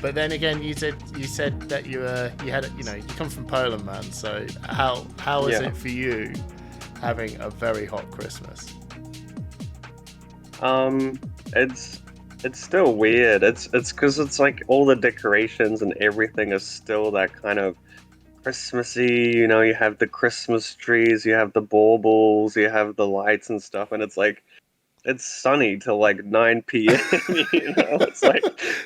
But then again, you said that you had you come from Poland, man. So how is Yeah. it for you having a very hot Christmas? Um, it's it's still weird. It's because it's like all the decorations and everything is still that kind of Christmassy. You have the Christmas trees, you have the baubles, you have the lights and stuff, and it's like it's sunny till like 9 p.m. It's like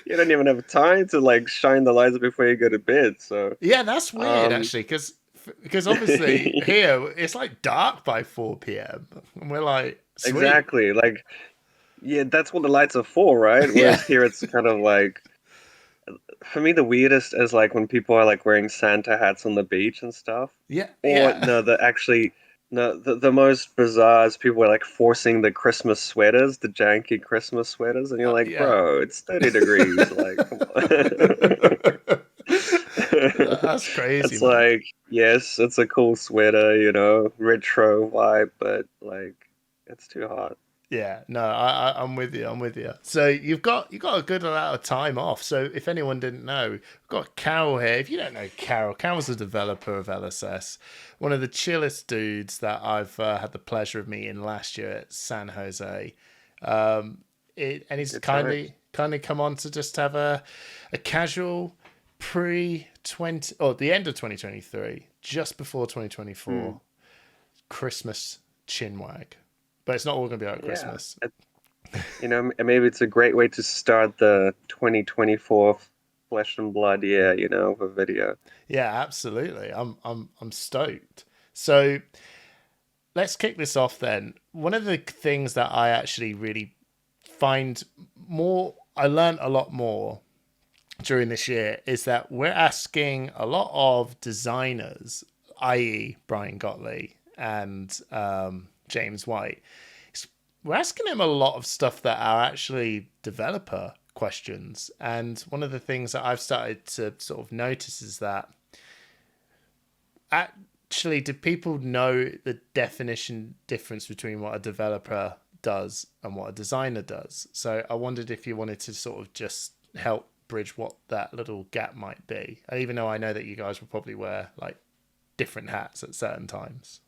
you don't even have time to like shine the lights before you go to bed. So, Yeah, that's weird um, actually, because obviously here it's like dark by 4 p.m. and we're like, sweet. exactly. Like, yeah, that's what the lights are for, right? Yeah, Whereas here it's kind of like for me the weirdest is like when people are like wearing Santa hats on the beach and stuff. yeah, Or yeah, no, the most bizarre is people are like forcing the Christmas sweaters, the janky Christmas sweaters, and you're like, yeah. bro, it's 30 degrees. Like, come on. That's crazy, It's man. like, yes, it's a cool sweater, retro vibe, but like, it's too hot. Yeah, no, I'm with you. I'm with you. So you've got a good amount of time off. So if anyone didn't know, we've got Karol here. If you don't know Karol, Karol's a developer of LSS, one of the chillest dudes that I've had the pleasure of meeting last year at San Jose. Um, and he's Good times. kindly come on to just have a casual pre 20 or the end of 2023, just before 2024 Hmm. Christmas chinwag. But it's not all going to be about Yeah. Christmas. Maybe it's a great way to start the 2024 Flesh and Blood year, of a video. Yeah, absolutely. I'm stoked. So let's kick this off then. One of the things that I actually really find more, I learned a lot more during this year is that we're asking a lot of designers, i.e., Brian Gottlieb and James White, we're asking him a lot of stuff that are actually developer questions. And one of the things that I've started to sort of notice is that actually, do people know the definition difference between what a developer does and what a designer does? So I wondered if you wanted to sort of just help bridge what that little gap might be. And even though I know that you guys will probably wear like different hats at certain times.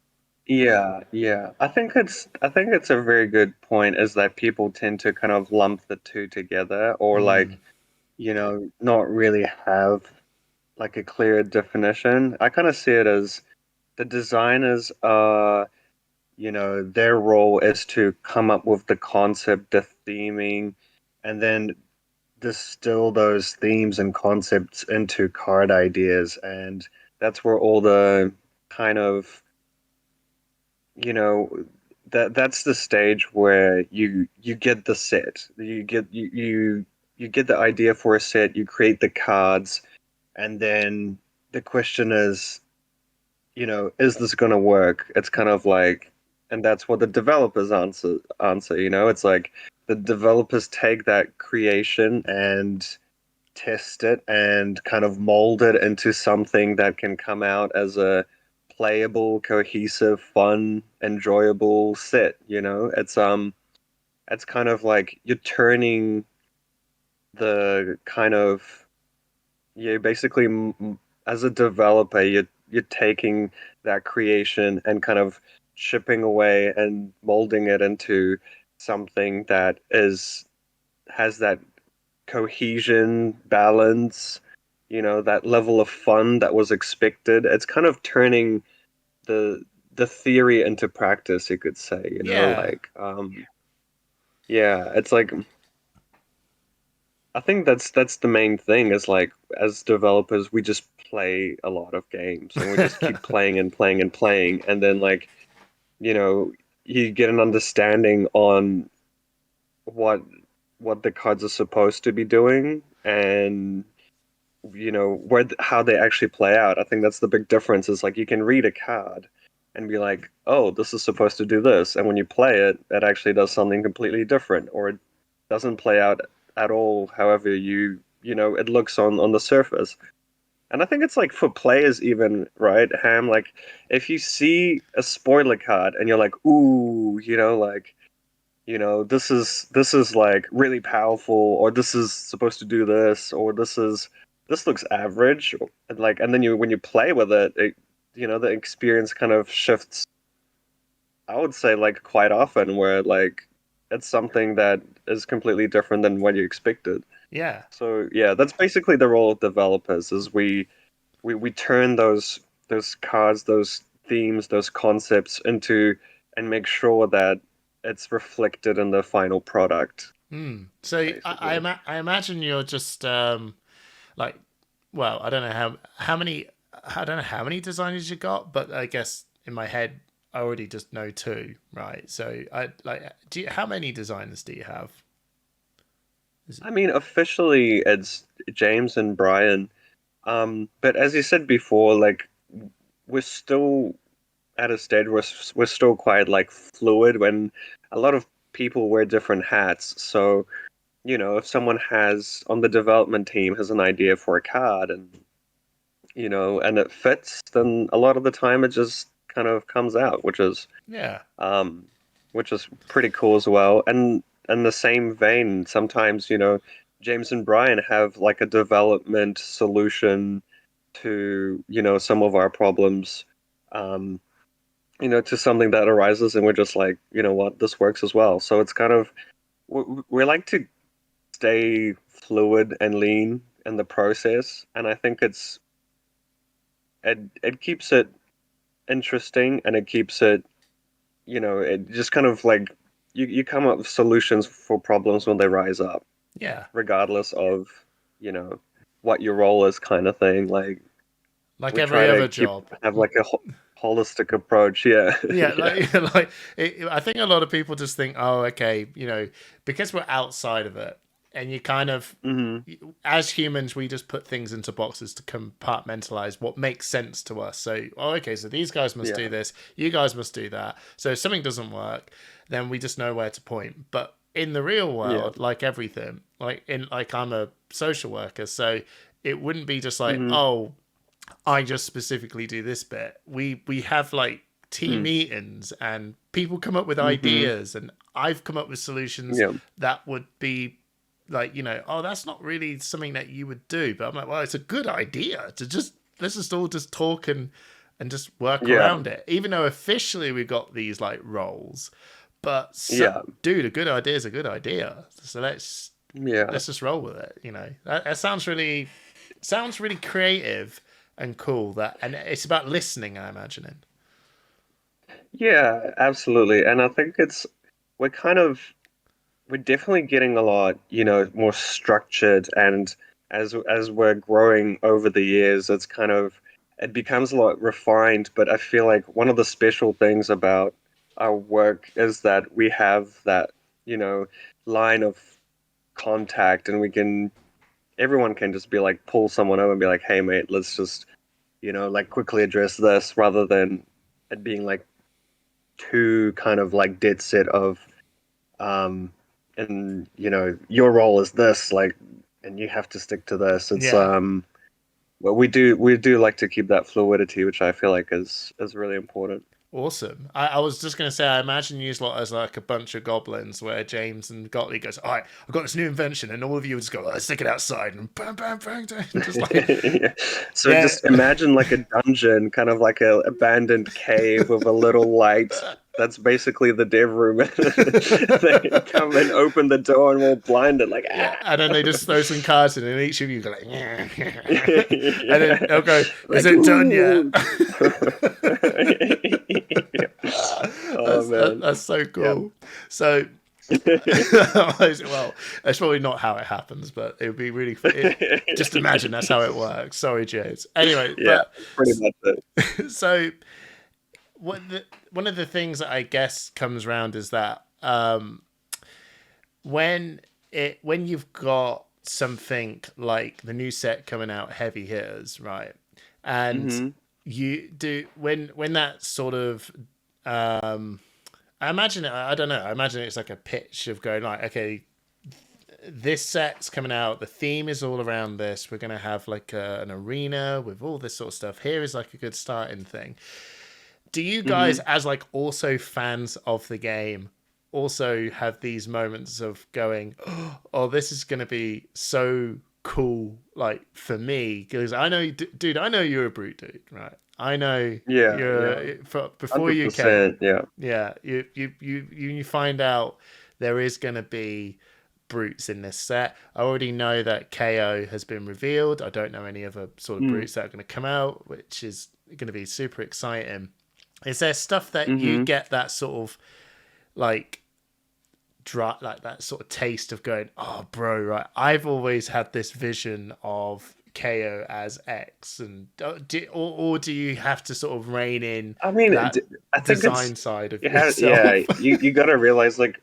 Yeah, yeah. I think it's a very good point is that people tend to kind of lump the two together or Mm, like, not really have like a clear definition. I kind of see it as the designers are, their role is to come up with the concept, the theming, and then distill those themes and concepts into card ideas. And that's where all the kind of that's the stage where you get the set. You get the idea for a set, you create the cards, and then the question is, is this gonna work? It's kind of like, and that's what the developers answer, it's like the developers take that creation and test it and kind of mold it into something that can come out as a playable, cohesive, fun, enjoyable set, it's kind of like you're turning the kind of you basically as a developer you're taking that creation and kind of chipping away and molding it into something that is has that cohesion, balance, that level of fun that was expected. It's kind of turning the the theory into practice, you could say, yeah. like yeah, it's like I think that's the main thing is like as developers we just play a lot of games and we just keep playing and playing and playing and then like, you know, you get an understanding on what what the cards are supposed to be doing and how they actually play out. I think that's the big difference is like you can read a card and be like, oh, this is supposed to do this, and when you play it, it actually does something completely different, or it doesn't play out at all. However, it looks on the surface. And I think it's like for players even, right, Ham? Like if you see a spoiler card and you're like, ooh, like this is like really powerful, or this is supposed to do this, or this looks average, and like, and then when you play with it, the experience kind of shifts. I would say like quite often, where like it's something that is completely different than what you expected. Yeah. So yeah, that's basically the role of developers, is we turn those cards, those themes, those concepts into, and make sure that it's reflected in the final product, So basically. I imagine you're just like, well, I don't know how many I don't know how many designers you got, but I guess in my head I already just know two, right? So I like, how many designers do you have? Is it, I mean, officially it's James and Brian. But as you said before, like we're still at a stage where we're still quite like fluid, when a lot of people wear different hats. So, if someone has on the development team has an idea for a card, and it fits, then a lot of the time it just kind of comes out, yeah, um which is pretty cool as well. And in the same vein, sometimes, James and Brian have like a development solution to, some of our problems. Um to something that arises, and we're just like, you know what, this works as well. So it's kind of, we like to stay fluid and lean in the process, and I think it keeps it interesting, and it keeps it, it just kind of like, you come up with solutions for problems when they rise up, yeah, regardless of, you know what your role is, kind of thing. Like, like we try every to other job. have like a holistic approach. Yeah. Yeah, Yeah. like I think a lot of people just think, oh, okay, because we're outside of it, and you kind of, Hmm. as humans, we just put things into boxes to compartmentalize what makes sense to us. So, oh, okay, so these guys must do Yeah. this, you guys must do that. So if something doesn't work, then we just know where to point. But in the real Yeah. world, like everything, like I'm a social worker, so it wouldn't be just like, Hmm. oh, I just specifically do this bit. We have like team Mm. meetings, and people come up with Hmm. ideas, and I've come up with solutions Yeah. that would be like, oh, that's not really something that you would do, but I'm like, well, it's a good idea to just, let's just all just talk and just work Yeah. around it, even though officially we got these like roles. But Yeah. dude, a good idea is a good idea, so Yeah. let's just roll with it. That sounds really creative and cool. That, and it's about listening, I imagine. Yeah, absolutely. And I think we're kind of we're definitely getting a lot, more structured, and as we're growing over the years, it becomes a lot refined. But I feel like one of the special things about our work is that we have that, you know, line of contact, and everyone can just be like, pull someone over and be like, hey mate, let's just, like quickly address this, rather than it being like too kind of like dead set of, um and your role is this, like, and you have to stick to this. It's Yeah. well, we do like to keep that fluidity, which I feel like is really important. Awesome. I was just going to say, I imagine you lot as like a bunch of goblins where James and Gottlieb goes, all right, I've got this new invention. And all of you just go, let's stick it outside. And bam, bam, bang, bang. Just like, Yeah. So yeah. just imagine like a dungeon, kind of like a abandoned cave with a little light. That's basically the dev room. They come and open the door, and we're all blinded, like, Yeah. ah. And then they just throw some cards in, and each of you go like, yeah. And then Yeah. they'll go, is Like, it done yet? ooh. Oh man. That's so Yeah. cool. So, well, that's probably not how it happens, but it would be really. Just imagine that's how it works. Sorry, James. Anyway, Yeah, but pretty much it. so one of the things that I guess comes around is that when you've got something like the new set coming out, Heavy Hitters, right, and Hmm. you do when that sort of I imagine it. I don't know. I imagine it's like a pitch of going like, okay, this set's coming out. The theme is all around this. We're gonna have like an arena with all this sort of stuff. Here is like a good starting thing. Do you guys, Hmm. as like also fans of the game, also have these moments of going, oh, this is going to be so cool, like for me, because I know, dude, I know you're a brute dude, right? I know Yeah, yeah, you're before you came, 100%. Yeah. yeah, you find out there is going to be brutes in this set. I already know that Kayo has been revealed. I don't know any other sort of Mm. brutes that are going to come out, which is going to be super exciting. Is there stuff that you Mm-hmm. get that sort of like like that sort of taste of going, oh, bro, right? I've always had this vision of KO as X, and or do you have to sort of rein in I mean, that I think design it's side of yeah. yourself? You got to realize like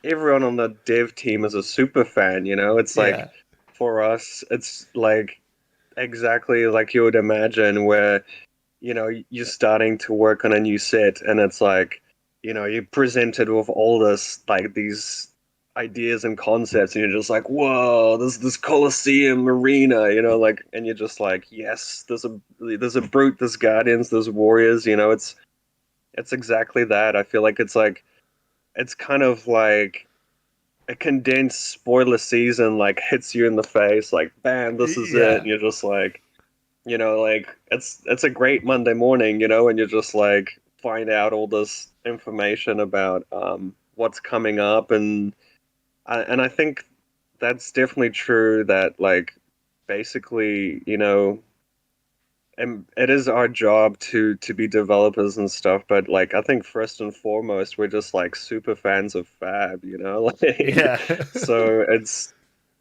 everyone on the dev team is a super fan. You know, it's like Yeah, for us, it's like exactly like you would imagine, where you're starting to work on a new set, and it's like you're presented with all these ideas and concepts, and you're just like, whoa, this Colosseum arena, like, and you're just like, yes, there's a brute, there's guardians, there's warriors, it's exactly that. I feel like it's kind of like a condensed spoiler season, like hits you in the face, like bam, this is it, yeah, and you're just like, like it's a great Monday morning, and you're just like find out all this information about what's coming up, and I think that's definitely true. That like basically, and it is our job to be developers and stuff, but like I think first and foremost we're just like super fans of Fab, like yeah, so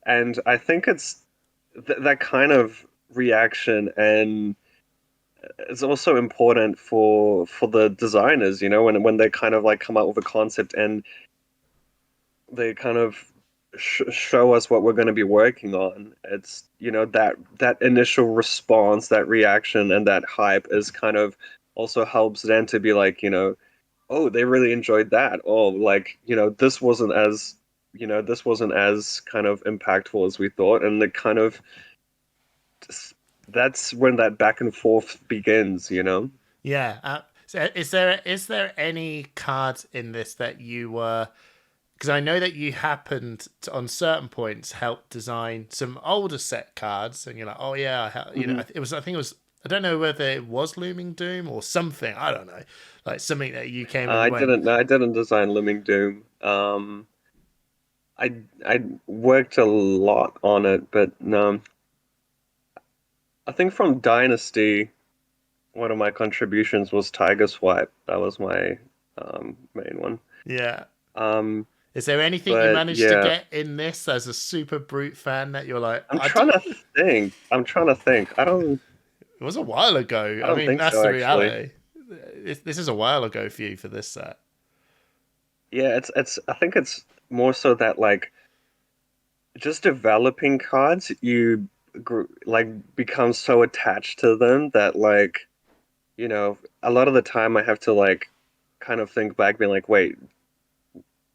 and I think it's that kind of reaction, and it's also important for the designers, when they kind of like come up with a concept and they kind of show us what we're going to be working on. It's that initial response, that reaction, and that hype is kind of also helps them to be like, oh, they really enjoyed that. Oh, like this wasn't as kind of impactful as we thought, and it kind of that's when that back and forth begins. yeah. So is there any cards in this that you were? Because I know that you happened to, on certain points, help design some older set cards, and you're like, oh yeah, Hmm. it was. I think it was. I don't know whether it was Looming Doom or something. I don't know, like something that you came and I went, didn't. No, I didn't design Looming Doom. I worked a lot on it, but no. I think from Dynasty, one of my contributions was Tiger Swipe. That was my main one. yeah. Um, Is there anything you but managed to yeah, get in this as a Super Brute fan that you're like, I'm I do? trying to think. I'm trying to think. It was a while ago. I I don't mean, think that's so the actually. reality. This is a while ago for you for this set. Yeah, it's. I think it's more so that like just developing cards, you like become so attached to them that like a lot of the time I have to like kind of think back, being like, wait,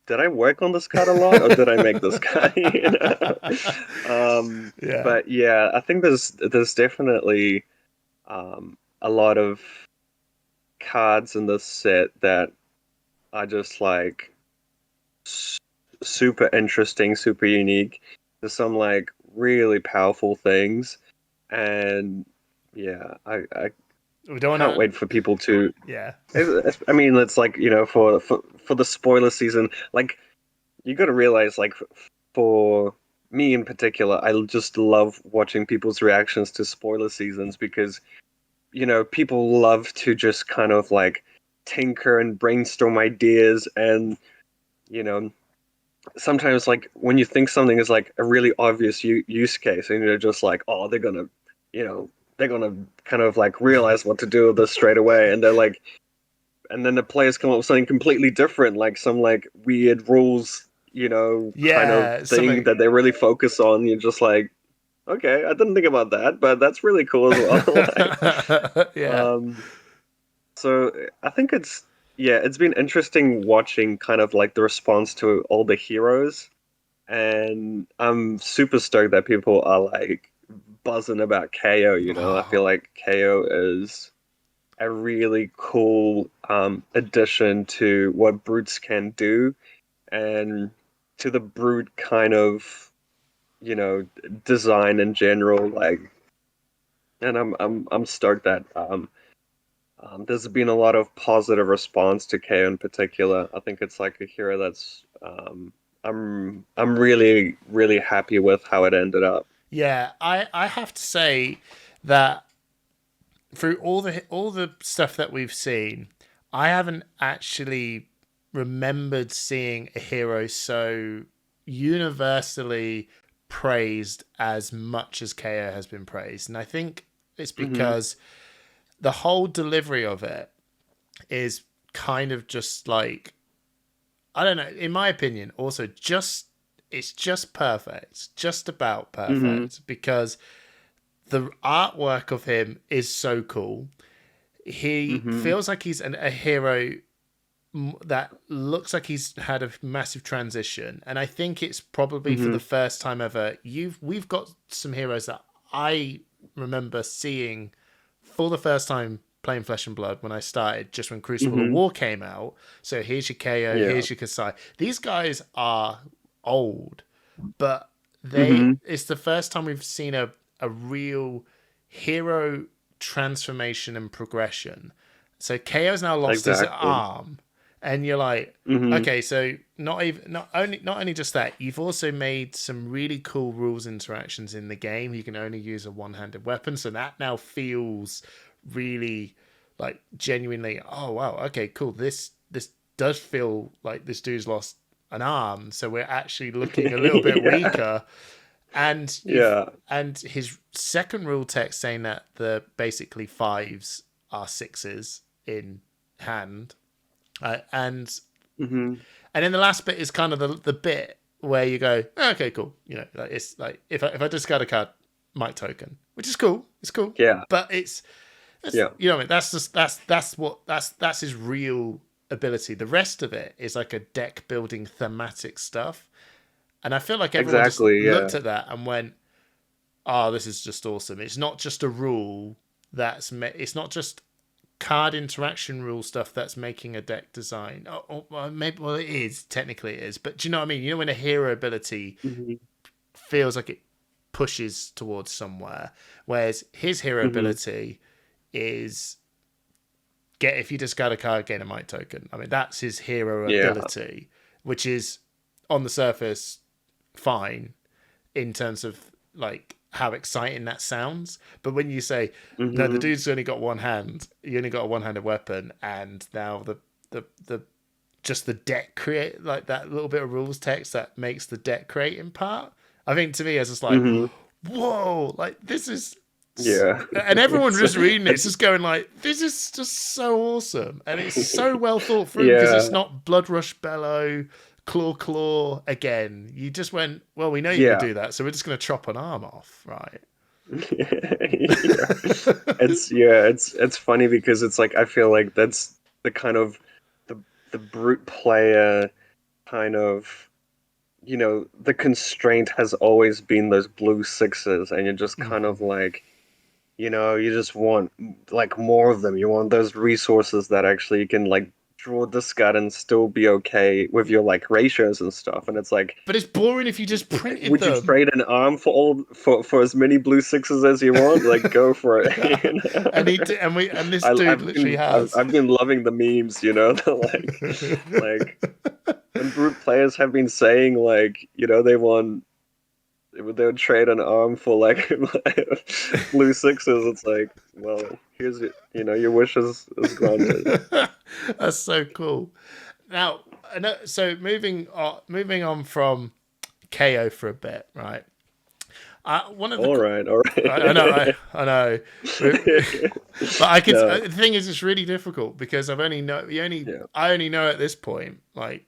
did I work on this card a lot, or did I make this card? Yeah. But yeah, I think there's definitely a lot of cards in this set that are just like super interesting, super unique. There's some like really powerful things, and yeah, I We don't can't want wait for people to. to. Yeah. I mean, it's like for the spoiler season, like you got to realize, like for me in particular, I just love watching people's reactions to spoiler seasons because people love to just kind of like tinker and brainstorm ideas, and you know sometimes like when you think something is like a really obvious use case, and you're just like, oh, you know they're gonna kind of like realize what to do with this straight away, and they're like, and then the players come up with something completely different, like some like weird rules, kind of Yeah. thing Something. that they really focus on. You're just like, okay, I didn't think about that, but that's really cool as well. Like, Yeah. um, so I think it's been interesting watching kind of like the response to all the heroes, and I'm super stoked that people are like buzzing about Kayo. I feel Oh, like Kayo is a really cool addition to what brutes can do, and to the brute kind of, you know, design in general. Like, and I'm stoked that there's been a lot of positive response to Kayo in particular. I think it's like a hero that's I'm really really happy with how it ended up. Yeah, I have to say that through all the stuff that we've seen, I haven't actually remembered seeing a hero so universally praised as much as KO has been praised. And I think it's Hmm. because the whole delivery of it is kind of just like, I don't know, in my opinion, also just it's just perfect, just about Hmm. perfect, because the artwork of him is so cool. He Hmm. feels like he's a hero that looks like he's had a massive transition, and I think it's probably for the Hmm. first time ever. We've got some heroes that I remember seeing for the first time playing Flesh and Blood when I started, just when Crucible of Hmm. War came out. So here's your KO, Yeah. here's your Kasai. These guys are old, but they Hmm. it's the first time we've seen a real hero transformation and progression. So KO's now lost his Exactly. arm, and you're like, Hmm. okay, so not only just that, you've also made some really cool rules interactions in the game. You can only use a one-handed weapon, so that now feels really like genuinely. Oh wow, okay, cool. This does feel like this dude's lost an arm, so we're actually looking a little bit Yeah. weaker. And you've Yeah. and his second rule text saying that the basically fives are sixes in hand, and Hmm. then the last bit is kind of the bit where you go, "Oh, okay, cool. You know, like, it's like if I discard a card, might token, which is cool. It's cool, Yeah. but it's Yeah. you know what I mean. That's just that's his real ability. The rest of it is like a deck building thematic stuff. And I feel like everyone just Exactly. Yeah. looked at that and went, "Oh, this is just awesome." It's not just a rule it's not just card interaction rule stuff that's making a deck design. Well, maybe well it is technically it is, but do you know what I mean? You know when a hero ability Hmm. feels like it pushes towards somewhere, whereas his hero Hmm. ability is get if you discard a card, gain a might token. I mean that's his hero Yeah. ability, which is on the surface fine in terms of like how exciting that sounds. But when you say, no, the Hmm. dude's only got one hand, you only got a one-handed weapon, and now the just the deck create like that little bit of rules text that makes the deck creating part. I think to me, it's just like, Hmm. whoa, like this is. Yeah. And everyone It's just reading it's it's just going like, this is just so awesome, and it's so well thought through because it's yeah. not Blood Rush Bellow, claw again. You just went, well, we know you're gonna Yeah. do that, so we're just gonna chop an arm off, right? Yeah. It's funny because it's like I feel like that's the kind of the the brute player kind of, you know, the constraint has always been those blue sixes, and you're just kind Mhm. of like, you know, you just want like more of them. You want those resources that actually you can like draw discard and still be okay with your like ratios and stuff. And it's like, But it's boring if you just printed would you them. trade an arm for all for as many blue sixes as you want? Like, go for it. You And he know? did, and this dude literally has. I've been loving the memes. You know, the like when brute players have been saying like, you know, they would trade an arm for like blue sixes. It's like, well, here's it. You know, your wish is granted. That's so cool. Now, so moving on from KO for a bit, right? One of the All right, all I know, right. I know, but I could. No, The thing is, it's really difficult because yeah. I only know at this point. Like,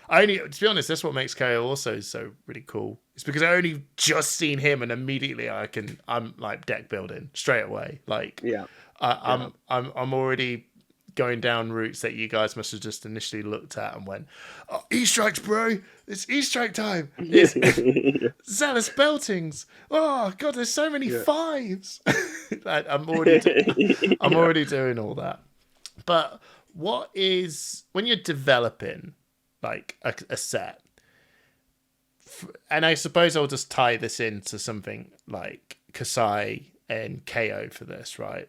I only to be honest, that's what makes KO also so really cool. It's because I only just seen him, and immediately I'm like deck building straight away. Like, Yeah, yeah. I'm already going down routes that you guys must have just initially looked at and went, oh, E-strikes, bro. It's E-strike time. It's Zealous Beltings. Oh god, there's so many Yeah. fives. Like, I'm Yeah. already doing all that. But what is when you're developing? like a set. And I suppose I'll just tie this into something like Kasai and Kayo for this, right?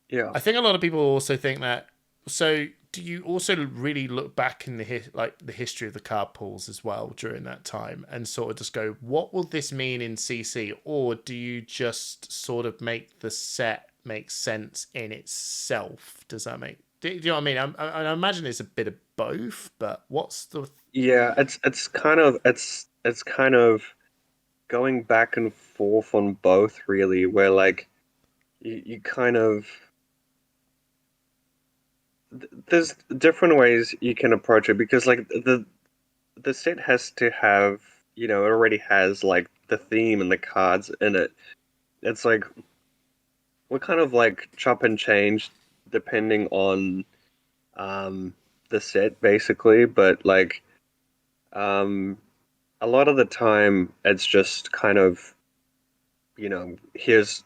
Yeah. I think a lot of people also think that. So, do you also really look back in the history of the card pools as well during that time, and sort of just go, what will this mean in CC, or do you just sort of make the set make sense in itself? Does that make? Do you know what I mean? I imagine it's a bit of both, but what's the? Yeah, it's kind of going back and forth on both really, where like you kind of there's different ways you can approach it because like the set has to have, it already has like the theme and the cards in it. It's like we kind of like chop and change depending on um the set basically, but like um a lot of the time it's just kind of, here's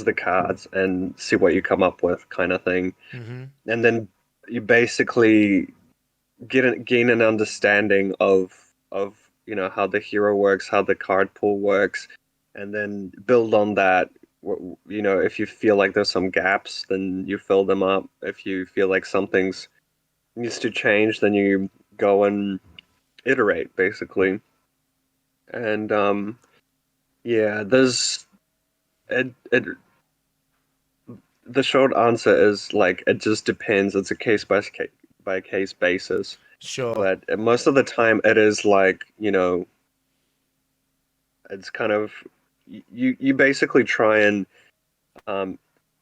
the cards and see what you come up with kind of thing. Mm-hmm. And then you basically gain an understanding of how the hero works, how the card pool works, and then build on that. If you feel like there's some gaps, then you fill them up. If you feel like something's needs to change, then you go and iterate basically. And yeah, there's it the short answer is like it just depends. It's a by case basis. Sure. But most of the time, it is like it's kind of you basically try and um,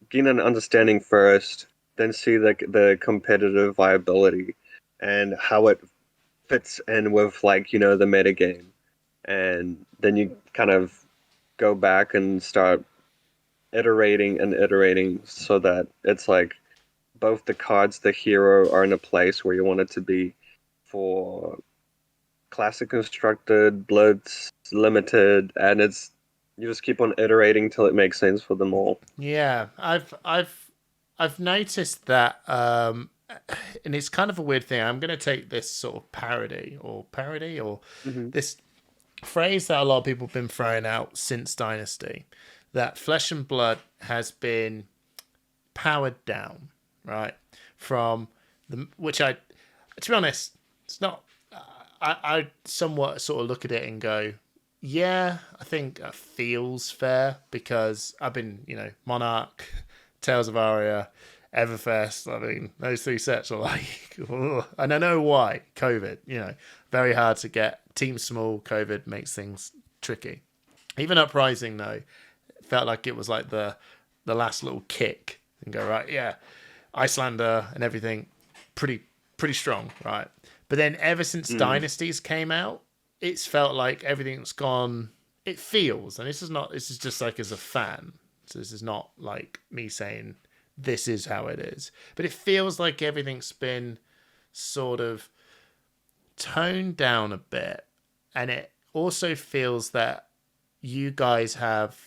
gain an understanding first, then see the competitive viability and how it fits in with like the metagame, and then you kind of go back and start iterating and iterating so that it's like both the cards, the hero are in a place where you want it to be for classic constructed, blitz, limited, and it's you just keep on iterating till it makes sense for them all. Yeah, I've noticed that, and it's kind of a weird thing. I'm going to take this sort of parody or Hmm. this phrase that a lot of people have been throwing out since Dynasty, that Flesh and Blood has been powered down, right? From which to be honest, it's not. I somewhat sort of look at it and go, yeah, I think that feels fair because I've been, Monarch, Tales of Aria, Everfest. I mean, those three sets are like, ugh. And I know why. COVID, very hard to get. Team small, COVID makes things tricky. Even Uprising, though, felt like it was like the last little kick and go, right, yeah, Icelander and everything, pretty strong, right? But then ever since Mm. Dynasties came out, it's felt like everything's gone. It feels, and this is not. This is just like as a fan. So this is not like me saying this is how it is, but it feels like everything's been sort of toned down a bit, and it also feels that you guys have.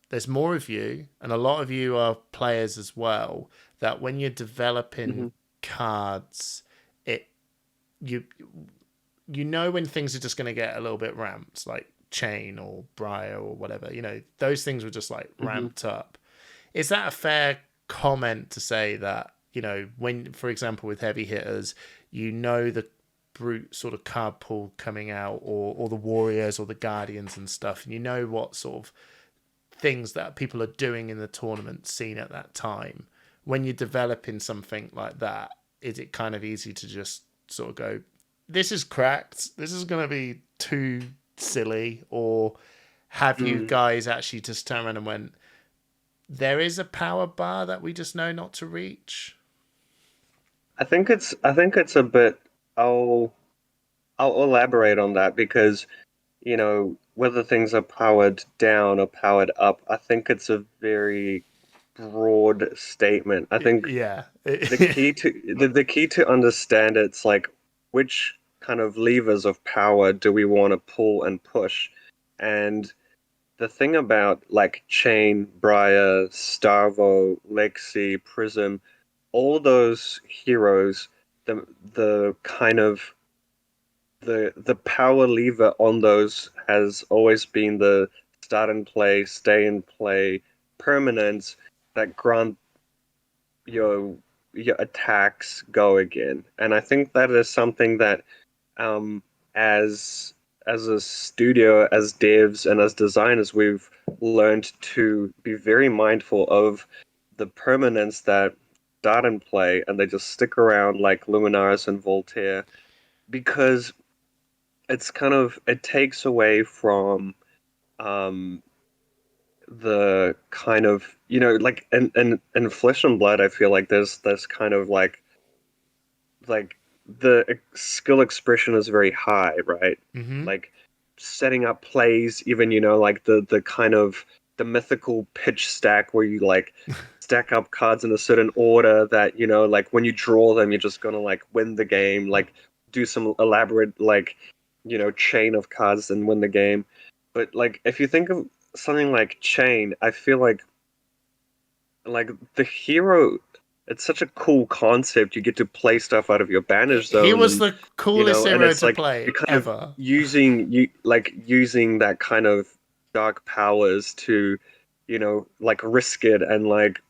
There's more of you, and a lot of you are players as well. That when you're developing Hmm. cards, it you you know when things are just going to get a little bit ramped, like Chain or Briar or whatever. Those things were just like Hmm. ramped up. Is that a fair comment to say that, when, for example, with heavy hitters, the brute sort of card pool coming out, or the warriors or the guardians and stuff, and you know what sort of things that people are doing in the tournament scene at that time? When you're developing something like that, is it kind of easy to just sort of go, this is cracked, this is going to be too silly? Or have you Mm. guys actually just turned around and went, there is a power bar that we just know not to reach? I think it's a bit. I'll I'll elaborate on that because whether things are powered down or powered up, I think it's a very broad statement. I think Yeah. the key to understand it's like which kind of levers of power do we want to pull and push, and the thing about like Chain, Briar, Starvo, Lexi, Prism, all those heroes, the kind of the power lever on those has always been the start and play, stay and play, permanence that grant your your attacks go again. And I think that is something that um as as a studio, as devs and as designers, we've learned to be very mindful of the permanence that start and play and they just stick around like Luminaris and Voltaire because it's kind of it takes away from um the kind of like in Flesh and Blood I feel like there's this kind of like the skill expression is very high, right? Mm-hmm. Like setting up plays, even like the kind of the mythical pitch stack where you like stack up cards in a certain order that like when you draw them, you're just gonna like win the game, like do some elaborate like chain of cards and win the game. But like if you think of something like Chain, I feel like the hero it's such a cool concept. You get to play stuff out of your banish He zone was and the coolest and hero it's to like play you're kind of ever. using that kind of dark powers to like risk it and like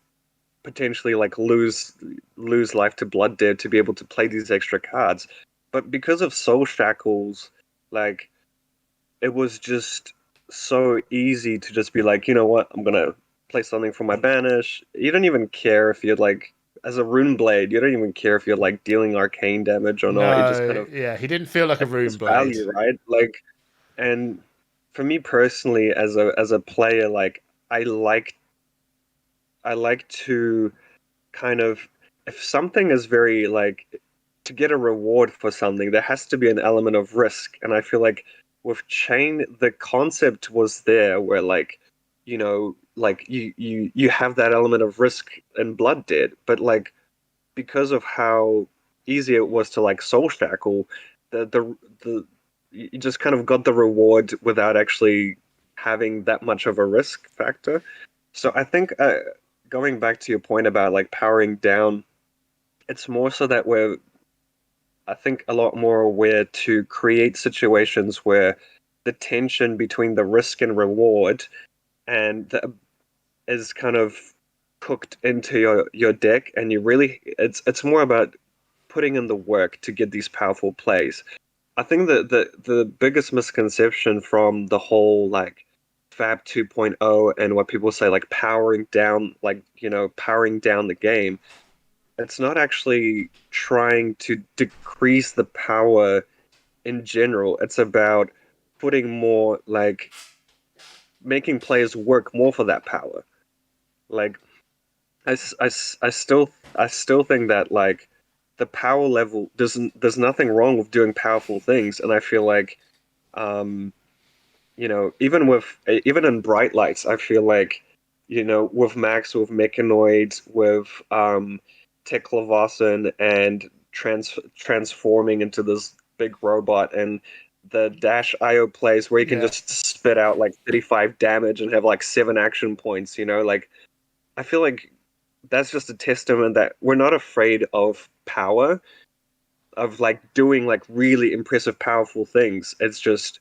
potentially like lose life to blood dead to be able to play these extra cards. But because of Soul Shackles, like it was just so easy to just be like, you know what, I'm gonna play something from my banish. You don't even care if you're like, as a rune blade, you don't even care if you're like dealing arcane damage or not. You just kind No, of yeah, he didn't feel like a at face rune blade. value, right? Like, and for me personally, as a player, like I like to kind of if something is very like to get a reward for something, there has to be an element of risk. And I feel like with Chain, the concept was there where like, like you have that element of risk in Blood Dead, but like because of how easy it was to like soul shackle, the you just kind of got the reward without actually having that much of a risk factor. So I think going back to your point about like powering down, it's more so that we're I think a lot more aware to create situations where the tension between the risk and reward and is kind of cooked into your deck, and you really it's more about putting in the work to get these powerful plays. I think that the biggest misconception from the whole like Fab 2.0 and what people say like powering down powering down the game, it's not actually trying to decrease the power in general. It's about putting more like making players work more for that power. Like I still think that like the power level doesn't there's nothing wrong with doing powerful things, and I feel like um even in bright lights, I feel like with Max, with Mechanoid, with Teklevossen and transforming into this big robot, and the dash IO plays where you can Yeah. just spit out like 35 damage and have like 7 action points, like I feel like that's just a testament that we're not afraid of power, of like doing like really impressive, powerful things. It's just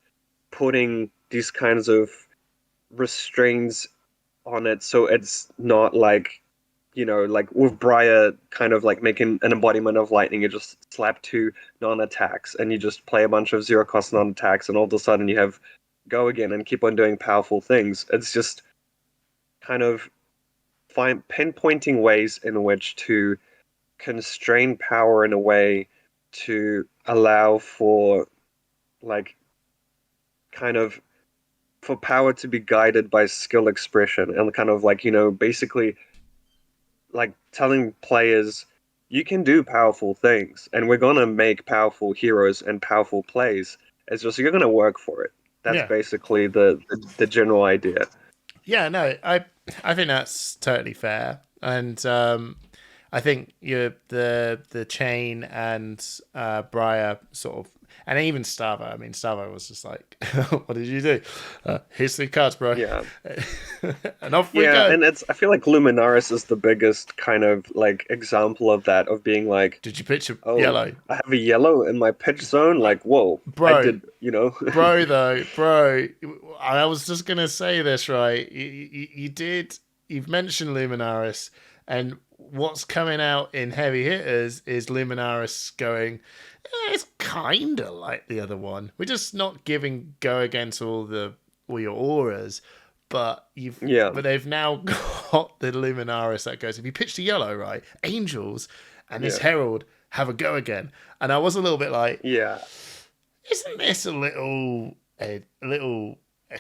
putting these kinds of restraints on it so it's not like like with Briar kind of like making an embodiment of lightning, you just slap two non-attacks and you just play a bunch of zero cost non-attacks and all of a sudden you have go again and keep on doing powerful things. It's just kind of find pinpointing ways in which to constrain power in a way to allow for like kind of for power to be guided by skill expression and kind of like basically like telling players you can do powerful things and we're going to make powerful heroes and powerful plays. It's just you're going to work for it. That's Yeah. basically the general idea. Yeah, no, I think that's totally fair. And I think the chain and Briar sort of, and even Stavo. I mean, Stavo was just like, "What did you do? Here's the cards, bro," Yeah. and off we Yeah, go. and I feel like Luminaris is the biggest kind of like example of that, of being like, Did you picture oh, yellow, I have a yellow in my pitch zone. Like, whoa, I bro? did, you know. Bro. I was just gonna say this, right? You did. You've mentioned Luminaris, and what's coming out in heavy hitters is Luminaris going. It's kind of like the other one. We're just not giving go against all your auras, but Yeah, they've now got the Luminaris that goes. If you pitch to yellow, right, Angels and this yeah, Herald have a go again, and I was a little bit like, yeah. isn't this a little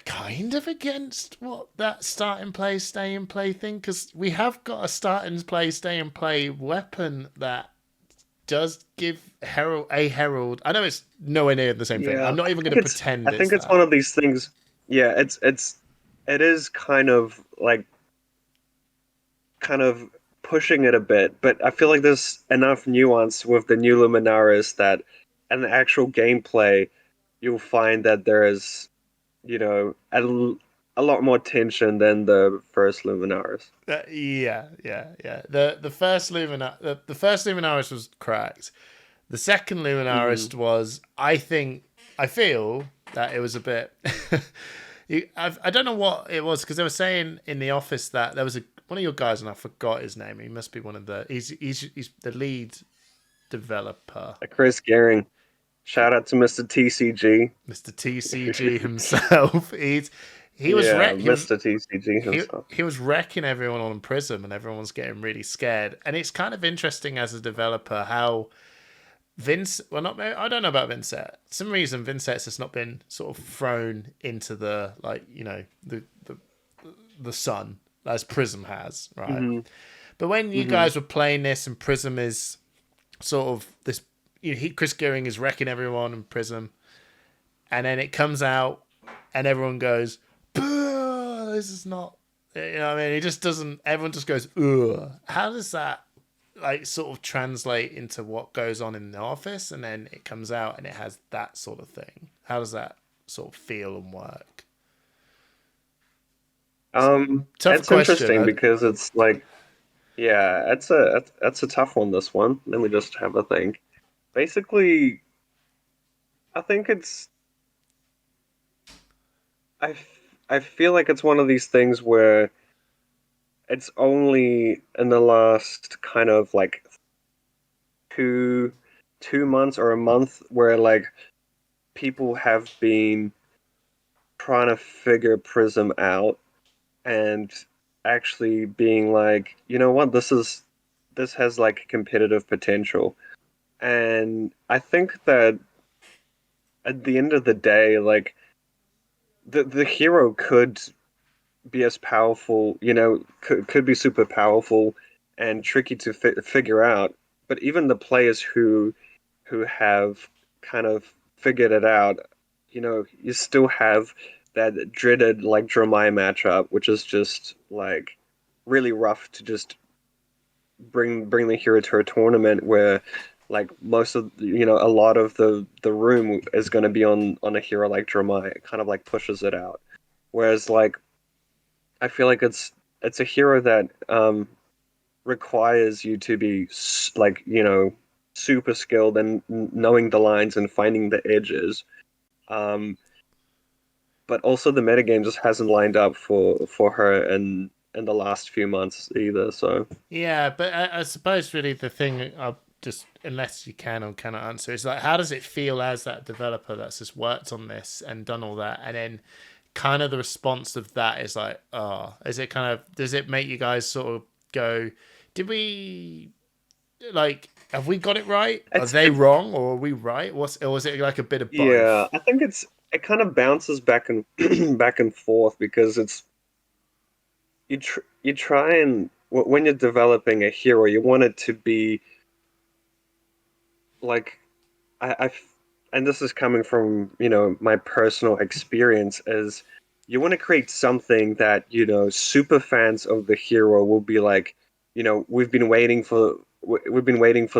kind of against what that start and play, stay and play thing? Because we have got a start and play, stay and play weapon that does give Herald. I know it's nowhere near the same thing. Yeah, I'm not I even going think to it's pretend I it's think it's that. one of these things. Yeah, it is kind of pushing it a bit, but I feel like there's enough nuance with the new Luminaris that in the actual gameplay you'll find that there is, a lot more tension than the first Luminaris. Yeah. The first Luminaris was cracked. The second Hmm. Luminaris was, I feel that it was a bit. I don't know what it was because they were saying in the office that there was one of your guys and I forgot his name. He must be one of the. He's the lead developer, Chris Gehring, shout out to Mr. TCG. Mr. TCG himself. He was Yeah, he was Mr. TCG he himself. he was wrecking everyone on Prism, and everyone's getting really scared. And it's kind of interesting as a developer how Vince, well, not I don't know about Vincent. For some reason, Vincent's has not been sort of thrown into the the sun as Prism has, right? Hmm. But when you Hmm. guys were playing this, and Prism is sort of this, Chris Gearing is wrecking everyone in Prism, and then it comes out, and everyone goes, "Boo, this is not." I mean, it just doesn't. Everyone just goes, "Ugh." How does that like sort of translate into what goes on in the office, and then it comes out and it has that sort of thing? How does that sort of feel and work? Tough It's question. interesting because it's like, yeah, that's a tough one. This one. Let me just have a think. Basically, I think I feel like it's one of these things where it's only in the last kind of like two 2 months or a month where like people have been trying to figure Prism out and actually being like, you know what, this has like competitive potential. And I think that at the end of the day, like the hero could be as powerful, could be super powerful and tricky to figure out. But even the players who have kind of figured it out, you still have that dreaded like Dromai matchup, which is just like really rough to just bring the hero to a tournament where like most of a lot of the room is going to be on a hero like Dromai. It kind of like pushes it out. Whereas like I feel like it's a hero that requires you to be like super skilled and knowing the lines and finding the edges. Um, but also the metagame just hasn't lined up for her in the last few months either. So Yeah, but I suppose really the thing, just unless you can or cannot answer, is like how does it feel as that developer that's just worked on this and done all that, and then kind of the response of that is like, oh, is it kind of does it make you guys sort of go, did we like have we got it right? Are it's they it's wrong or are we right? Or was it like a bit of yeah, both? I think it kind of bounces back and back and forth because you try and when you're developing a hero, you want it to be like I and this is coming from my personal experience is you want to create something that super fans of the hero will be like, we've been waiting for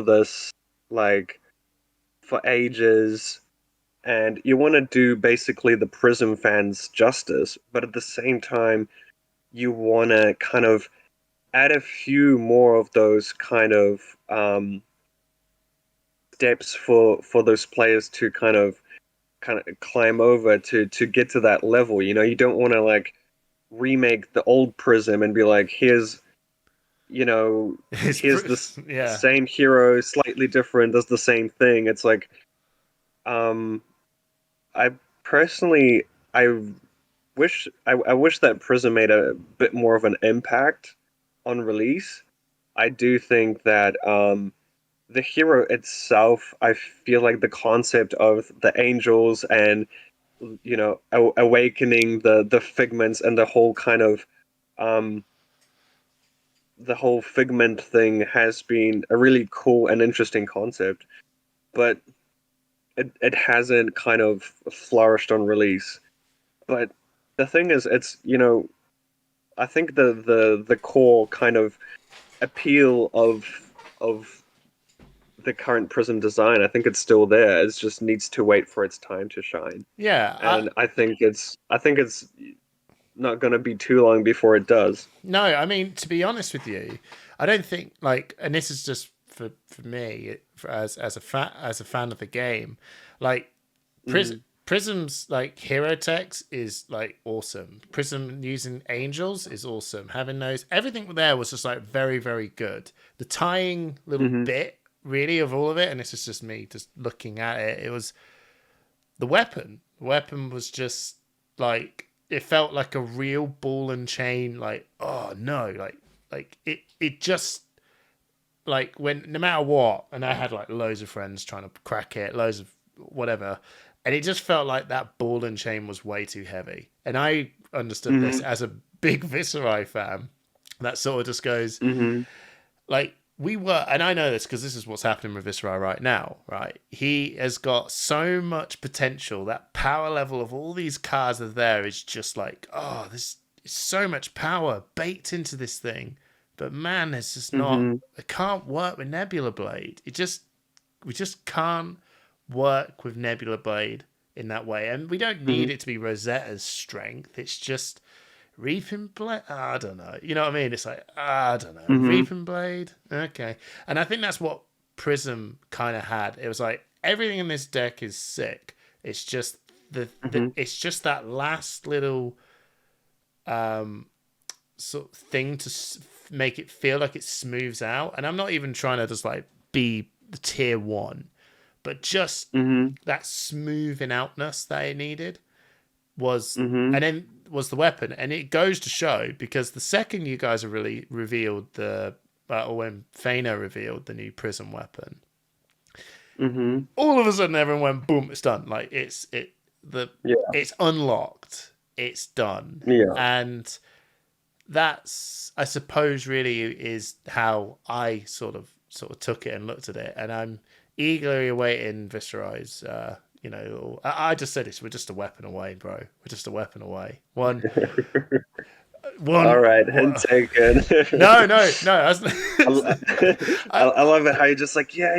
this like for ages, and you want to do basically the Prism fans justice, but at the same time you want to kind of add a few more of those steps for those players to kind of climb over to get to that level. You don't want to like remake the old Prism and be like, you know, here's this Yeah. same hero, slightly different, does the same thing. It's like, um, I personally, I wish that Prism made a bit more of an impact on release. I do think that the hero itself, I feel like the concept of the angels and awakening the figments and um the whole figment thing has been a really cool and interesting concept, but it hasn't kind of flourished on release. But the thing is, I think the core kind of appeal of the current Prism design, I think it's still there. It just needs to wait for its time to shine. Yeah. And I think it's not going to be too long before it does. No, I mean, to be honest with you, I don't think like, and this is just for me as a fan of the game, like Hmm. Prism's like hero text is like awesome. Prism using angels is awesome. Having those, everything there was just like very, very good. The tying little Hmm. bit really of all of it, and this is just me just looking at it. It was the weapon. The weapon was just like, it felt like a real ball and chain. Like, oh no, like it just like, when no matter what, and I had like loads of friends trying to crack it, loads of whatever, and it just felt like that ball and chain was way too heavy. And I understood this Hmm. as a big Viscerai fan. That sort of just goes Hmm. like, we were, and I know this because this is what's happening with Viscerai right now, right? He has got so much potential. That power level of all these cars are there is just like, oh, this is so much power baked into this thing. But man, it's just not, Hmm. it can't work with Nebula Blade. We just can't work with Nebula Blade in that way. And we don't need Hmm. it to be Rosetta's strength. It's just Reaping Blade? I don't know. You know what I mean? It's like, I don't know. Hmm. Reaping Blade? Okay. And I think that's what Prism kind of had. It was like, everything in this deck is sick. It's just Hmm. it's just that last little um sort of thing to make it feel like it smooths out. And I'm not even trying to just like be the tier one, but just Hmm. that smoothing outness that it needed was, Hmm. and then was the weapon. And it goes to show, because the second you guys have really revealed or when Fana revealed the new Prism weapon, Hmm. all of a sudden everyone went boom, it's done. Like, Yeah. it's unlocked, it's done. Yeah. And that's, I suppose, really is how I sort of took it and looked at it. And I'm eagerly awaiting Viscerai's. I just said this. We're just a weapon away, bro. We're just a weapon away. All right, hint One. taken. No, no, no. I, lo- I, I love it how you're just like, yeah,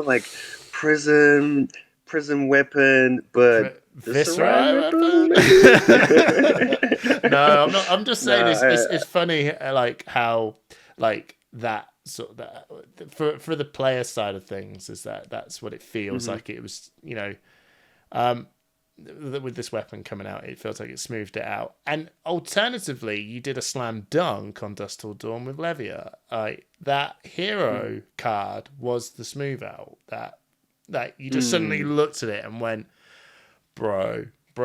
like prison, prison weapon, but visceral Viscerai weapon, weapon. maybe. No, I'm not. I'm just No, saying it's funny, like how, like that sort of, that for the player side of things, is that's what it feels hmm. like. It was, um with this weapon coming out, it feels like it smoothed it out. And alternatively, you did a slam dunk on Dust Till Dawn with Levia. That hero card was the smooth out. That you just suddenly Mm. looked at it and went, bro, Hmm.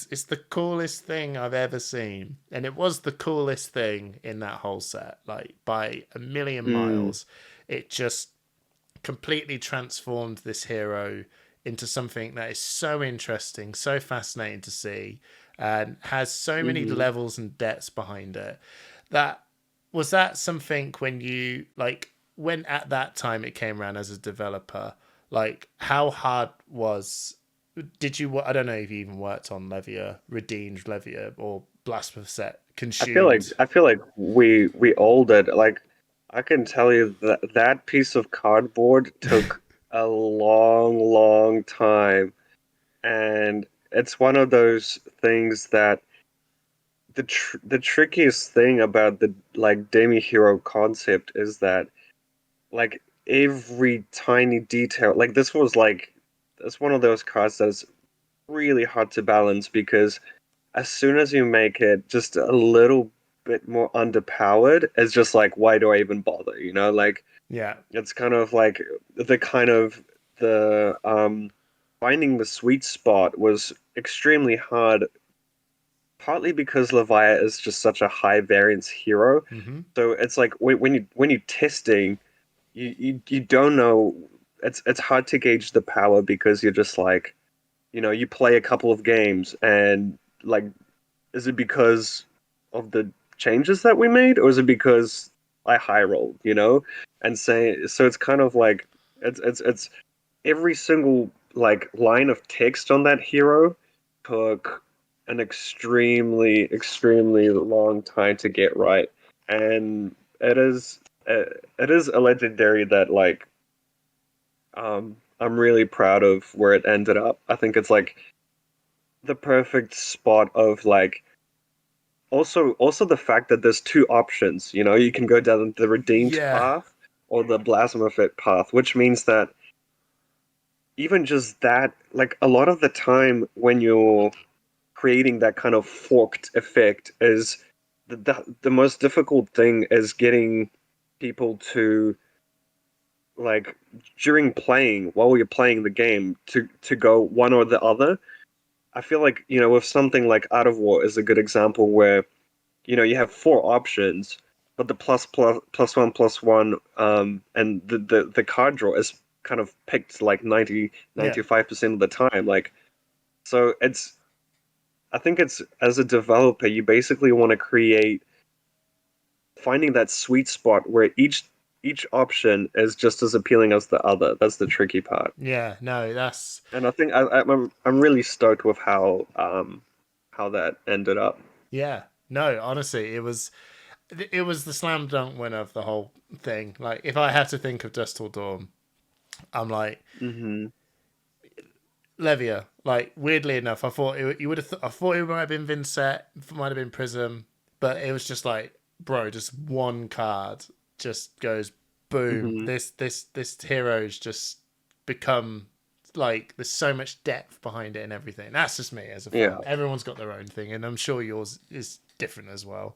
it's the coolest thing I've ever seen. And it was the coolest thing in that whole set, like by a million Mm. miles. It just completely transformed this hero into something that is so interesting, so fascinating to see, and has so many Hmm. levels and depths behind it. That was that something when you like, when at that time it came around as a developer, like how hard was, did you, I don't know if you even worked on Levia, Redeemed Levia, or Blasphemous Set consumed. I feel like we all did. Like I can tell you that that piece of cardboard took a long time, and it's one of those things that the trickiest thing about the like demi hero concept is that like every tiny detail, like this was like it's one of those cards that's really hard to balance because as soon as you make it just a little bit more underpowered, it's just like, why do I even bother? You know, like Yeah. it's kind of like the kind of the finding the sweet spot was extremely hard, partly because Levia is just such a high variance hero. Hmm. So it's like when you're testing, you don't know. It's hard to gauge the power because you're just like, you know, you play a couple of games and like is it because of the changes that we made, or is it because I high rolled? You know, and say so. It's kind of like it's every single like line of text on that hero took an extremely long time to get right, and it is a legendary that like I'm really proud of where it ended up. I think it's like the perfect spot of like also the fact that there's two options, you know, you can go down the redeemed Yeah. path or the blasphemous path, which means that even just that, like a lot of the time when you're creating that kind of forked effect is the most difficult thing is getting people to like during playing while you're playing the game to go one or the other. I feel like, you know, with something like Out of War is a good example where you know, you have four options, but the plus one, and the card draw is kind of picked like Yeah. 95% of the time. Like, so I think it's, as a developer, you basically want to create, finding that sweet spot where each option is just as appealing as the other. That's the tricky part. Yeah. No, that's And I think I'm really stoked with how that ended up. yeah. No, honestly, it was the slam dunk winner of the whole thing. Like, if I had to think of Dust Till Dawn, I'm like Hmm. Levia. Like, weirdly enough, I thought you would have. I thought it might have been Vincent, might have been Prism, but it was just like, bro, just one card just goes boom. Hmm. This hero's just become like there's so much depth behind it and everything. That's just me as a fan. Yeah. Everyone's got their own thing, and I'm sure yours is different as well.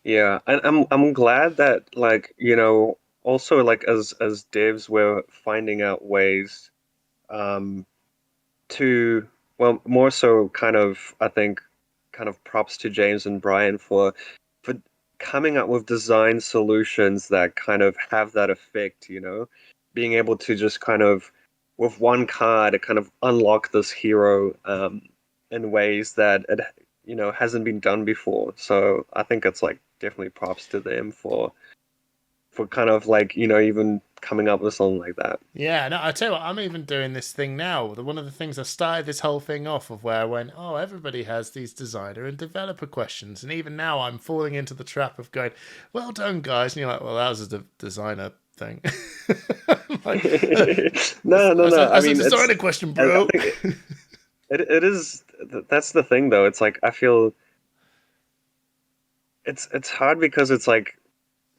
Yeah, and I'm glad that like, you know, also like as devs we're finding out ways um to well more so kind of I think kind of props to James and Brian for coming up with design solutions that kind of have that effect, you know, being able to just kind of with one card kind of unlock this hero in ways that it you know hasn't been done before. So I think it's like definitely props to them for kind of like, you know, even coming up with something like that. Yeah, no, I tell you what, I'm even doing this thing now. One of the things I started this whole thing off of where I went, oh, everybody has these designer and developer questions. And even now I'm falling into the trap of going, well done, guys. And you're like, well, that was a designer thing. Like, No. I that's a mean, it's designer question, I bro. think it is that's the thing though. It's like I feel it's hard because it's like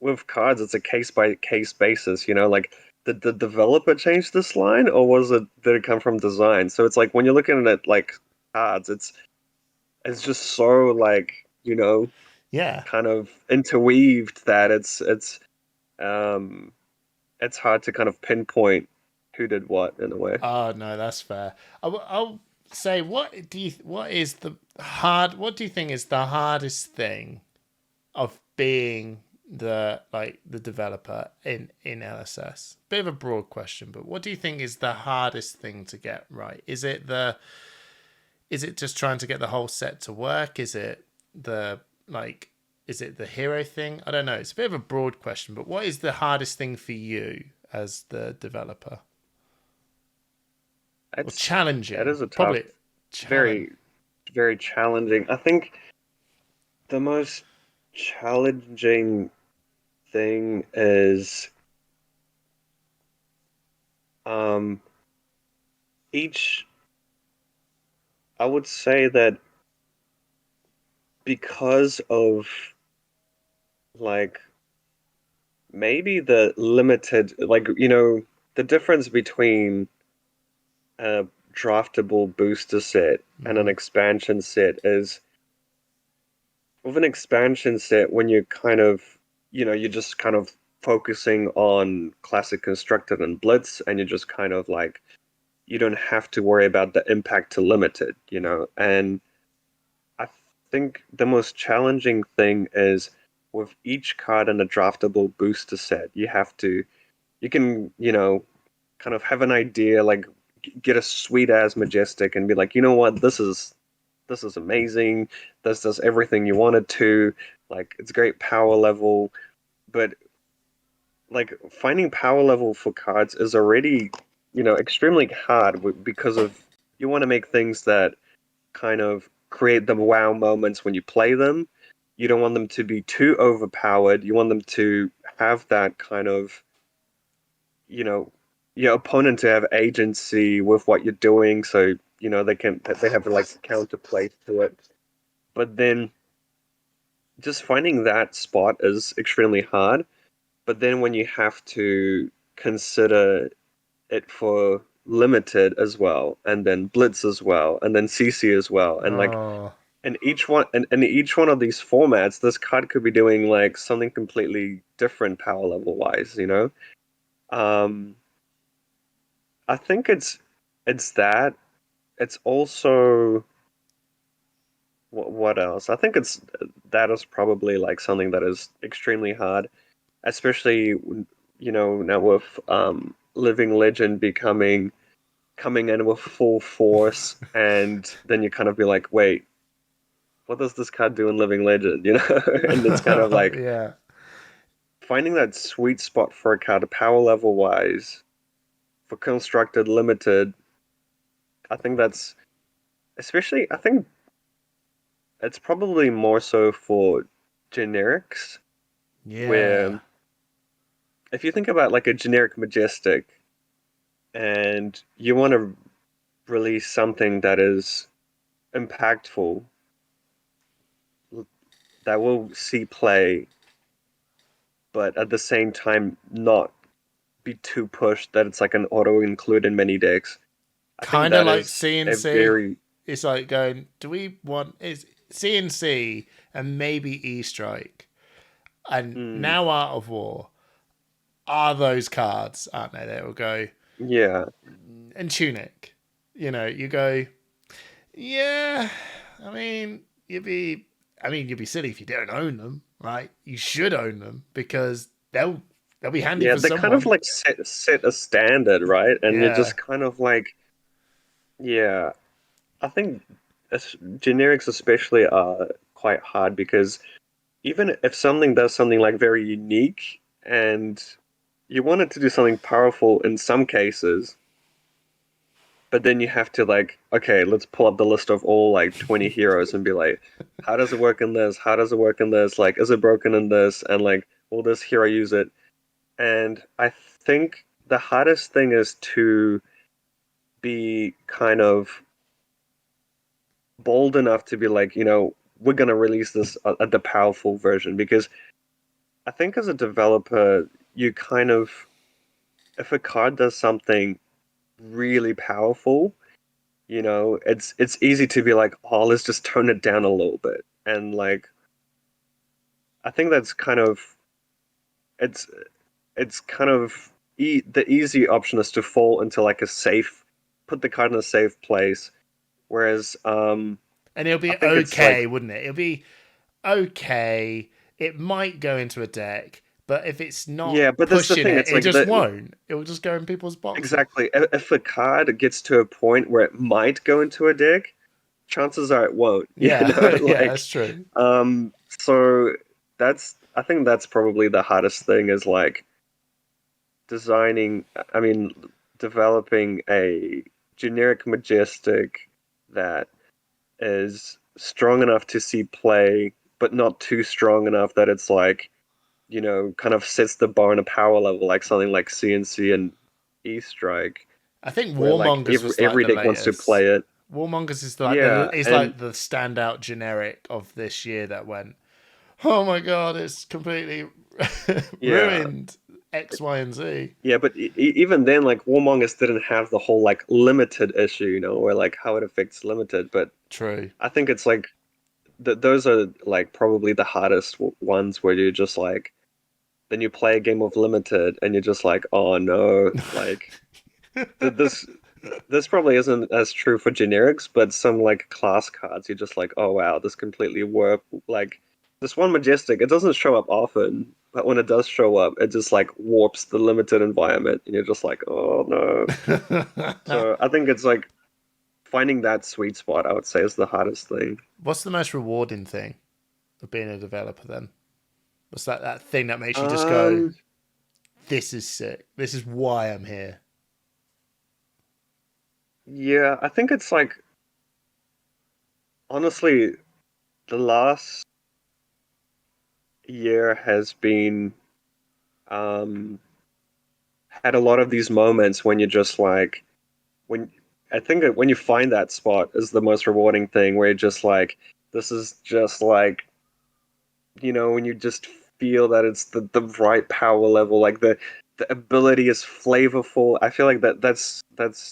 with cards, it's a case by case basis, you know, like did the developer change this line or was it did it come from design? So it's like when you're looking at like cards, it's just so like, you know, Yeah. kind of interweaved that um it's hard to kind of pinpoint who did what in a way. Oh, no, that's fair. I'll say, what is the what do you think is the hardest thing of being the developer in LSS? Bit of a broad question, but what do you think is the hardest thing to get right? Is it just trying to get the whole set to work? Is it the like is it the hero thing? I don't know. It's a bit of a broad question, but what is the hardest thing for you as the developer? Or It challenging? is a tough, Probably challenge. very very challenging. I think The most challenging thing is um each I would say that because of like maybe the limited the difference between a draftable booster set and an Hmm. expansion set is with an expansion set when you're you're just kind of focusing on classic constructed and blitz and you're just kind of like you don't have to worry about the impact to limited, and I think the most challenging thing is with each card in a draftable booster set you can kind of have an idea, like get a sweet ass majestic and be like, you know what, this is amazing. This does everything you wanted to. Like it's great power level, but like finding power level for cards is already extremely hard because of you want to make things that kind of create the wow moments when you play them. You don't want them to be too overpowered. You want them to have that kind of you know your opponent to have agency with what you're doing, so they have like counterplay to it. But then just finding that spot is extremely hard. But then when you have to consider it for limited as well, and then blitz as well, and then CC as well, and like Oh, and each one of these formats, this card could be doing like something completely different power level wise. Um, I think it's that. It's also what else? I think it's that is probably like something that is extremely hard, especially now with Living Legend becoming coming in with full force, and then you kind of be like, wait, what does this card do in Living Legend? And it's kind of like yeah. finding that sweet spot for a card, power level wise, for constructed limited. I think that's especially. I think it's probably more so for generics, Yeah. where if you think about like a generic majestic and you want to release something that is impactful, that will see play, but at the same time not be too pushed that it's like an auto include in many decks. I think Kind of that like is a CNC. very It's like going, do we want is CNC and maybe E Strike and mm, now Art of War are those cards, aren't they? That will go yeah, and Tunic. You go, yeah. I mean, you'd be, you'd be silly if you don't own them, right? You should own them because they'll be handy yeah. for They kind of someone. like set a standard, right? And you're Yeah, just kind of like, yeah. I think generics especially are quite hard because even if something does something like very unique and you want it to do something powerful in some cases, but then you have to like, okay, let's pull up the list of all like 20 heroes and be like, how does it work in this? How does it work in this? Like, is it broken in this? And like, will this hero use it? And I think the hardest thing is to be kind of bold enough to be like, we're gonna release this at the powerful version because I think as a developer, you kind of if a card does something really powerful, it's easy to be like, oh, let's just tone it down a little bit. And like I think that's kind of it's it's kind of the easy option is to fall into like put the card in a safe place. Whereas and it'll I be think it's like okay, wouldn't it? It'll be okay. It might go into a deck, but if it's not yeah, but that's the pushing thing. it, It's it like just won't. It will just go in people's boxes. exactly if a card gets to a point where it might go into a deck, chances are it won't. Yeah, yeah, Like that's true. so I think that's probably the hardest thing is like designing, I mean, developing a generic majestic that is strong enough to see play but not too strong enough that it's like, kind of sets the bar on a power level, like something like CNC and E Strike, I think where like Warmongers was like every the deck wants to latest. play it. Warmongers is Yeah, and like the standout generic of this year that went, oh my god, it's completely yeah, ruined X, Y, and Z. yeah, but even then, like Warmongers didn't have the whole like limited issue, where like how it affects limited. But True. I think it's like those are like probably the hardest ones where you're just like, then you play a game of limited and you're just like, oh no, like this this probably isn't as true for generics, but some like class cards, you're just like, oh wow, this completely work. Like this one Majestic, it doesn't show up often, but when it does show up, it just like warps the limited environment, and you're just like, oh no. So I think it's like finding that sweet spot, I would say, is the hardest thing. What's the most rewarding thing of being a developer then? What's that thing that makes you just go, Um, this is sick. This is why I'm here. yeah, I think it's like honestly, the last year has been um had a lot of these moments when you're just like when I think that when you find that spot is the most rewarding thing where you're just like this is just like when you just feel that it's the right power level, like the ability is flavorful. I feel like that's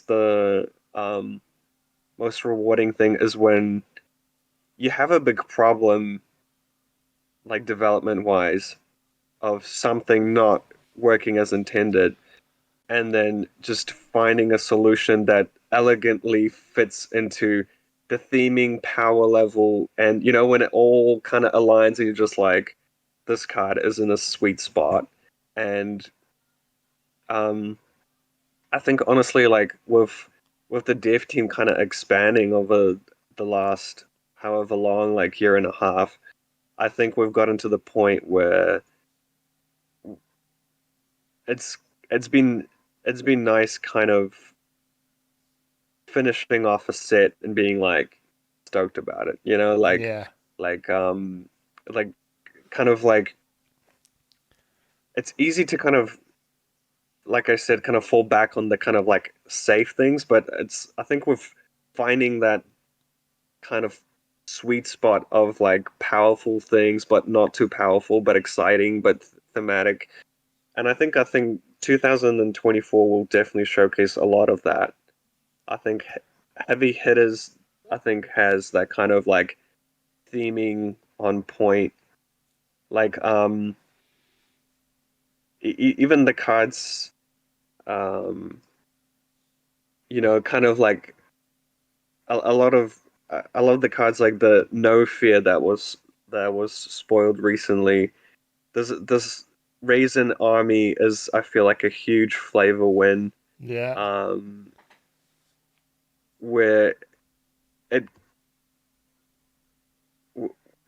the most rewarding thing is when you have a big problem like development wise of something not working as intended, and then just finding a solution that elegantly fits into the theming power level, and when it all kind of aligns and you're just like this card is in a sweet spot. And um I think honestly, like with the dev team kind of expanding over the last however long, like year and a half, I think we've gotten to the point where it's it's been it's been nice kind of finishing off a set and being like stoked about it, Yeah. like like kind of like it's easy to kind of like I said, kind of fall back on the kind of like safe things, but it's I think with finding that kind of sweet spot of like powerful things, but not too powerful, but exciting, but thematic. And I think 2024 will definitely showcase a lot of that. I think heavy hitters, I think, has that kind of like theming on point. Like even the cards, um, kind of like a lot of I love the cards like the No Fear that was spoiled recently. This Raisin Army is I feel like a huge flavor win. Yeah. Um, where it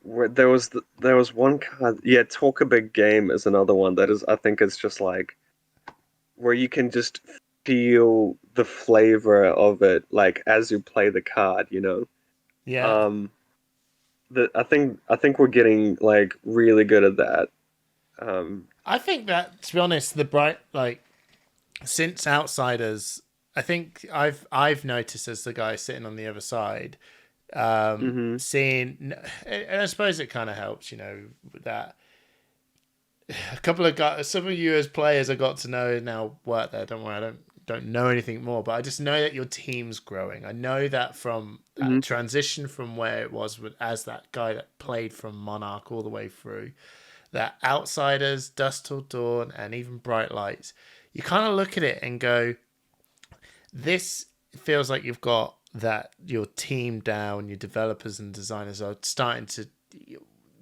where there was one card. Yeah, Talk a Big Game is another one that is I think it's just like where you can just feel the flavor of it like as you play the card. Yeah. Um, I think we're getting like really good at that. Um, I think that, to be honest, the bright, like, since Outsiders, I think I've noticed as the guy sitting on the other side, hmm seeing, and I suppose it kind of helps, with that a couple of guys, some of you as players I got to know now work there. Don't worry, I don't know anything more, but I just know that your team's growing. I know that from that hmm transition from where it was as that guy that played from Monarch all the way through, that Outsiders, Dust Till Dawn, and even Bright Lights, you kind of look at it and go, this feels like you've got that your team down, your developers and designers are starting to,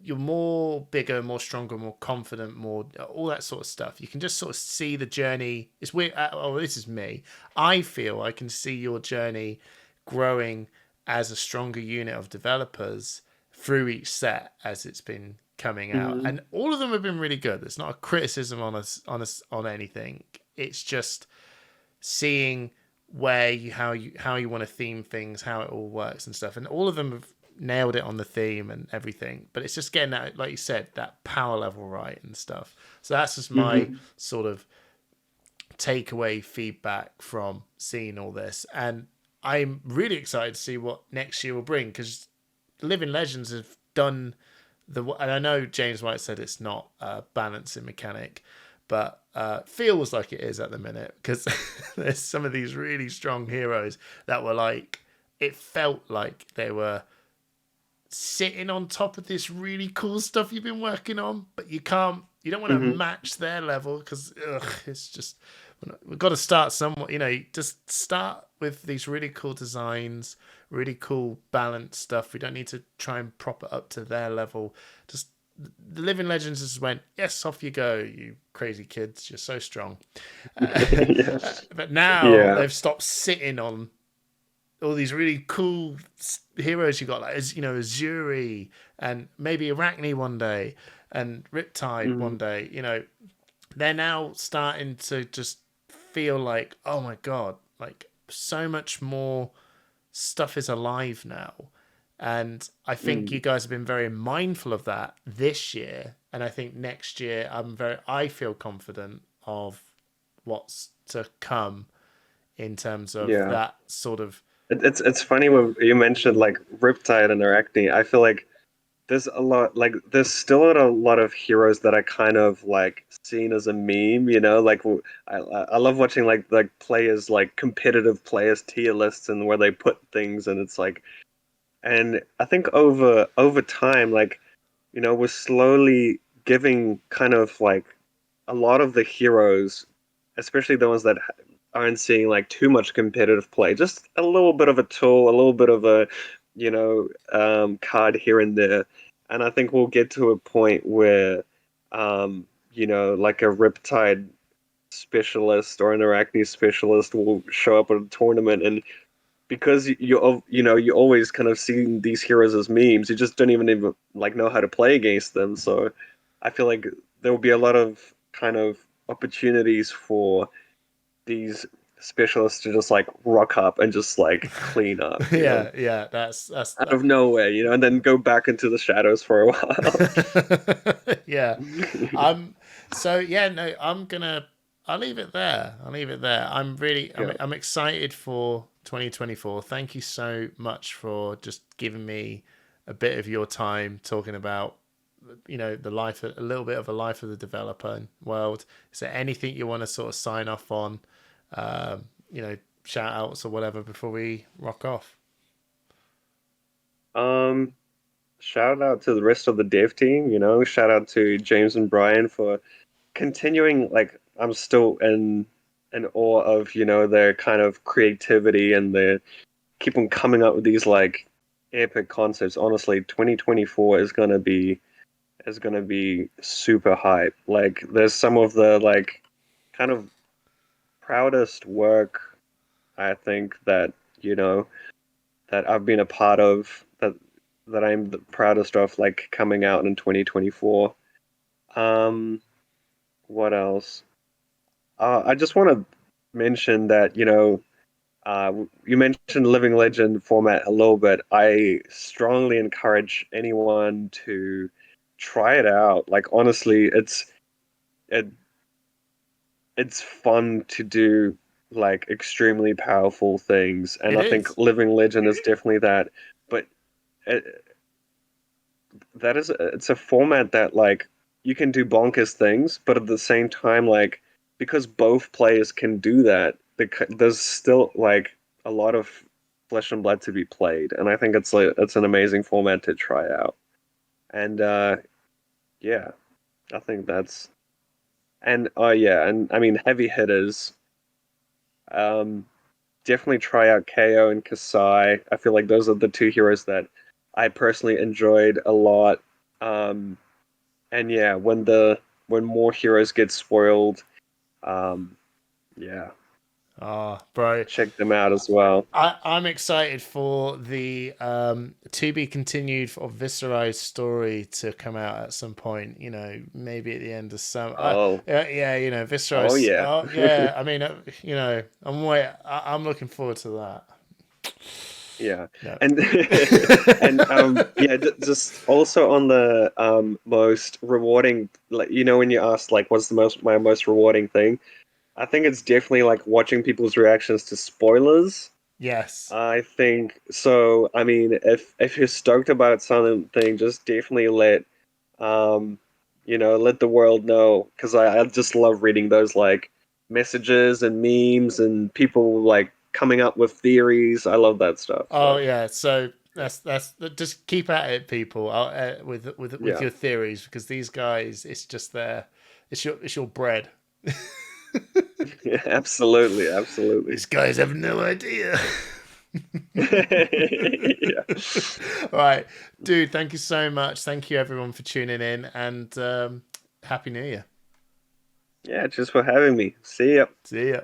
you're more bigger, more stronger, more confident, more all that sort of stuff. You can just sort of see the journey. It's weird. Oh, this is me. I feel I can see your journey growing as a stronger unit of developers through each set as it's been coming out, hmm and all of them have been really good. There's not a criticism on anything. It's just seeing where how you want to theme things, how it all works and stuff, and all of them have nailed it on the theme and everything, but it's just getting that, like you said, that power level right and stuff. So that's just my Hmm. sort of takeaway feedback from seeing all this, and I'm really excited to see what next year will bring, because Living Legends have done and I know James White said it's not a balancing mechanic, but feels like it is at the minute, because there's some of these really strong heroes that were like, it felt like they were sitting on top of this really cool stuff you've been working on, but you don't want to Hmm. match their level, because it's just, we've got to start somewhat, just start with these really cool designs, really cool balanced stuff. We don't need to try and prop it up to their level. Just the Living Legends just went, yes, off you go, you crazy kids, you're so strong. Yeah. But now Yeah. they've stopped sitting on all these really cool heroes you got, like, Azuri, and maybe Arachne one day, and Riptide Hmm. one day. They're now starting to just feel like, oh my god, like so much more stuff is alive now. And I think you Mm. guys have been very mindful of that this year. And I think next year I feel confident of what's to come in terms of Yeah. that sort of. It's funny when you mentioned like Riptide and Arachne. I feel like there's still a lot of heroes that are kind of like seen as a meme, like I love watching like players, like competitive players tier lists, and where they put things, and it's like, and I think over time, like, we're slowly giving kind of like a lot of the heroes, especially the ones that aren't seeing like too much competitive play, just a little bit of a tool, a little bit of a, card here and there. And I think we'll get to a point where, like a Riptide specialist or an Arachne specialist will show up at a tournament, and because you always kind of see these heroes as memes, you just don't even like know how to play against them. So I feel like there will be a lot of kind of opportunities for these specialists to just like rock up and just like clean up, Yeah, that's out of nowhere, and then go back into the shadows for a while. yeah. I'm so yeah, no, I'll leave it there. I'm Yeah. I'm excited for 2024. Thank you so much for just giving me a bit of your time talking about, the life, a little bit of a life of the developer world. Is there anything you want to sort of sign off on, um, shout outs or whatever before we rock off? Um, Shout out to the rest of the dev team, shout out to James and Brian for continuing. Like, I'm still in awe of, their kind of creativity, and their keep on coming up with these like epic concepts. Honestly, 2024 is gonna be super hype. Like, there's some of the like kind of proudest work, I think, that you know that I've been a part of, that I'm the proudest of, like, coming out in 2024. Um, what else? I just want to mention that, you mentioned Living Legend format a little bit. I strongly encourage anyone to try it out. Like, honestly, it it's fun to do like extremely powerful things, and It I think is. Living Legend is definitely that. But it, it's a format that, like, you can do bonkers things, but at the same time, like, because both players can do that, there's still like a lot of flesh and blood to be played, and I think it's an amazing format to try out. And yeah, I think that's and oh yeah, and I mean, heavy hitters. Um, Definitely try out Kayo and Kasai. I feel like those are the two heroes that I personally enjoyed a lot. Um, and yeah, when more heroes get spoiled, um, yeah, Oh, bro. check them out as well. I'm excited for the to be continued of Viscerai's story to come out at some point. Maybe at the end of summer. Oh, Yeah, oh Viscerai's. yeah, Yeah. I mean, I'm looking forward to that. Yeah, No. and and yeah, just also on the most rewarding, like when you asked like what's the most rewarding thing, I think it's definitely like watching people's reactions to spoilers. Yes. I think so. I mean, if you're stoked about something, just definitely um let the world know, because I just love reading those like messages and memes and people like coming up with theories. I love that stuff. Oh So yeah. So yeah, that's just keep at it, people, with yeah, your theories, because these guys, it's just their, it's your bread. yeah, absolutely, absolutely. These guys have no idea. Yeah, All right, dude. Thank you so much. Thank you everyone for tuning in, and Happy New Year. yeah. Just for having me. See ya. See ya.